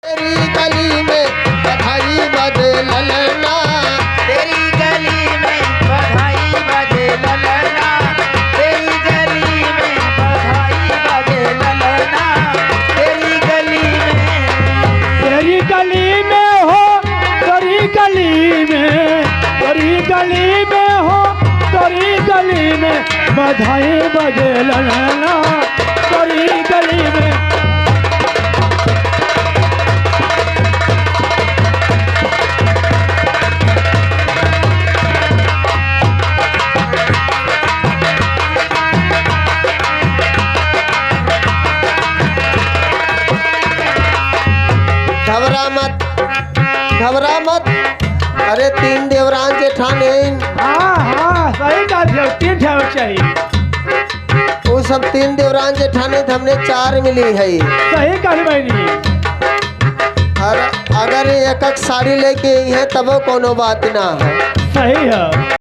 तेरी गली में बधाई बजे ललना, तेरी गली में बधाई बजे ललना, तेरी गली में बधाई बजे ललना, तेरी गली में हो, तेरी गली में, तेरी गली में हो, तेरी गली में बधाई बजे ललना, तेरी गली में। घबरा मत, घबरा मत। अरे 3 देवरान जेठाने, हाँ सही कहा, 3 ठेव चाहिए। वो सब 3 देवरान जेठाने थे, हमने 4 मिली है। सही कहा बहनी। और अगर एक एक साड़ी लेके आई है तब कोनो बात ना है। सही है।